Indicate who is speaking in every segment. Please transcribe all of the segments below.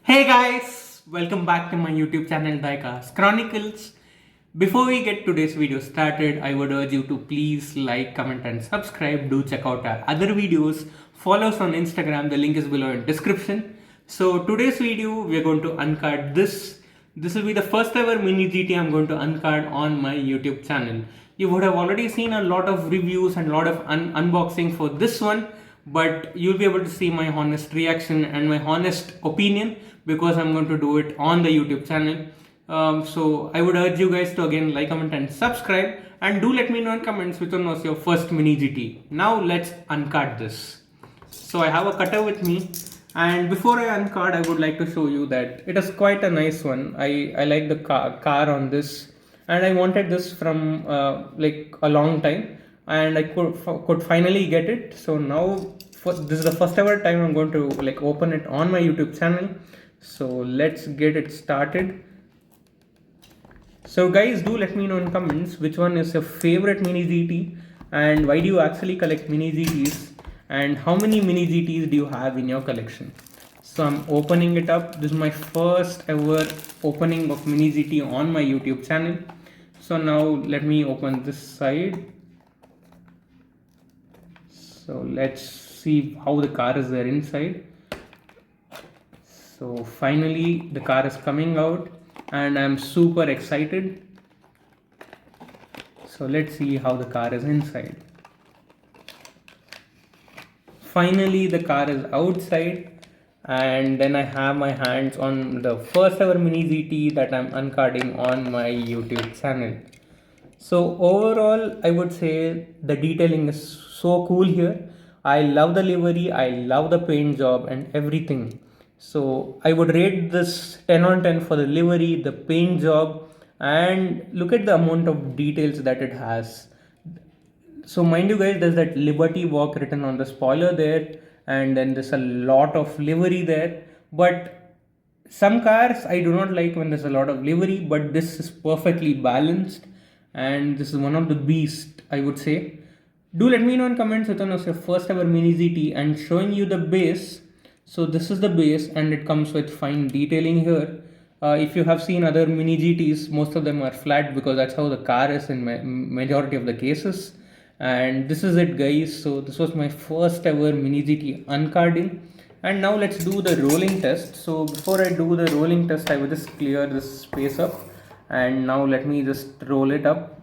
Speaker 1: Hey guys, welcome back to my YouTube channel Diecast Chronicles. Before we get today's video started, I would urge you to please like, comment and subscribe. Do check out our other videos. Follow us on Instagram, the link is below in description. So today's video, we are going to uncard this. This will be the first ever Mini GT I'm going to uncard on my YouTube channel. You would have already seen a lot of reviews and a lot of unboxing for this one, but you'll be able to see my honest reaction and my honest opinion because I'm going to do it on the YouTube channel. So I would urge you guys to again like, comment and subscribe, and do let me know in comments which one was your first Mini GT. Now let's uncard this. So I have a cutter with me, and before I uncard I would like to show you that it is quite a nice one. I like the car on this, and I wanted this from like a long time, and I could finally get it. So now this is the first ever time I'm going to like open it on my YouTube channel. So let's get it started. So guys, do let me know in comments which one is your favorite Mini GT, and why do you actually collect Mini GTs, and how many Mini GTs do you have in your collection. So I'm opening it up. This is my first ever opening of Mini GT on my YouTube channel. So now let me open this side. So let's see how the car is there inside. So finally the car is coming out and I'm super excited. So let's see how the car is inside. Finally the car is outside, and then I have my hands on the first ever Mini GT that I'm uncarding on my YouTube channel. So overall I would say the detailing is so cool here. I love the livery, I love the paint job and everything. So I would rate this 10 on 10 for the livery, the paint job, and look at the amount of details that it has. So mind you guys, there's that Liberty Walk written on the spoiler there, and then there's a lot of livery there. But some cars I do not like when there's a lot of livery, but this is perfectly balanced, and this is one of the beast, I would say. Do let me know in comments which one was your first ever Mini GT, and showing you the base. So this is the base, and it comes with fine detailing here. If you have seen other Mini GTs, most of them are flat because that's how the car is in majority of the cases. And this is it guys. So this was my first ever Mini GT uncarding, and now let's do the rolling test. So before I do the rolling test, I will just clear this space up, and now let me just roll it up.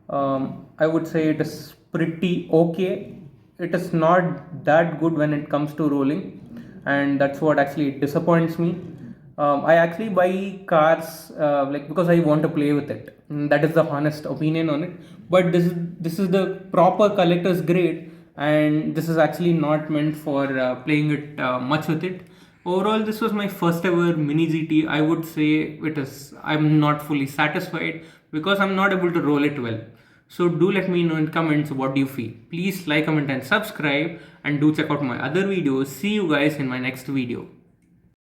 Speaker 1: I would say it is pretty okay. It is not that good when it comes to rolling, and that's what actually disappoints me. I actually buy cars like because I want to play with it. That is the honest opinion on it. But this is the proper collector's grade, and this is actually not meant for playing it much with it. Overall, this was my first ever Mini GT. I would say it is. I'm not fully satisfied because I'm not able to roll it well. So do let me know in comments what do you feel. Please like, comment and subscribe, and do check out my other videos. See you guys in my next video.